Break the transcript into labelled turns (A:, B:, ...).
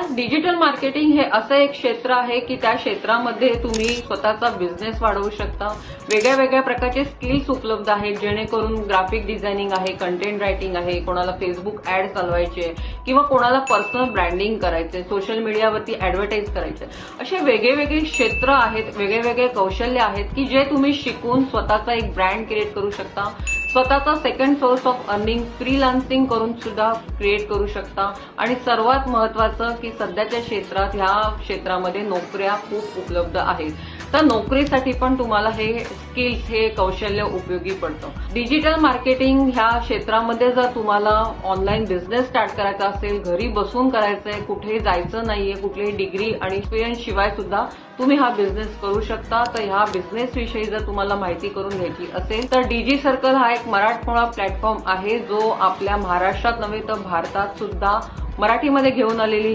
A: Digital marketing हे असं एक क्षेत्र आहे की त्या क्षेत्रामध्ये तुम्ही स्वतःचा बिझनेस वाढवू शकता. वेगळ्या वेगळ्या प्रकारचे स्किल्स उपलब्ध आहेत, जेणेकरून ग्राफिक डिझायनिंग आहे, कंटेंट रायटिंग आहे, कोणाला फेसबुक ऍड चालवायचे किंवा कोणाला पर्सनल ब्रँडिंग करायचे, सोशल मीडियावरती ऍडव्हर्टाईज करायचे, असे वेगळे वेगळे क्षेत्र आहेत, वेगळे वेगळे कौशल्य आहेत की जे तुम्ही शिकून स्वतःचा एक ब्रँड क्रिएट करू शकता. स्वतःचा second source of earning freelancing करून सुद्धा क्रिएट करू शकता. आणि सर्वात महत्वाचं की सध्याच्या क्षेत्रात ह्या क्षेत्रामध्ये नोकऱ्या खूप उपलब्ध आहेत, तर नोकरीसाठी पण तुम्हाला हे स्किल्स हे कौशल्य उपयोगी पडतं. डिजिटल मार्केटिंग ह्या क्षेत्रामध्ये जर तुम्हाला ऑनलाईन बिझनेस स्टार्ट करायचा असेल, घरी बसून करायचंय, कुठेही जायचं नाहीये, कुठलीही डिग्री आणि एक्सपिरियन्स शिवाय सुद्धा तुम्ही हा बिझनेस करू शकता. तर ह्या बिझनेस विषयी जर तुम्हाला माहिती करून घ्यायची असेल तर डीजी सर्कल हा एक मराठमोळा प्लॅटफॉर्म आहे, जो आपल्या महाराष्ट्रात नव्हे तर भारतात सुद्धा मराठीमध्ये घेऊन आलेली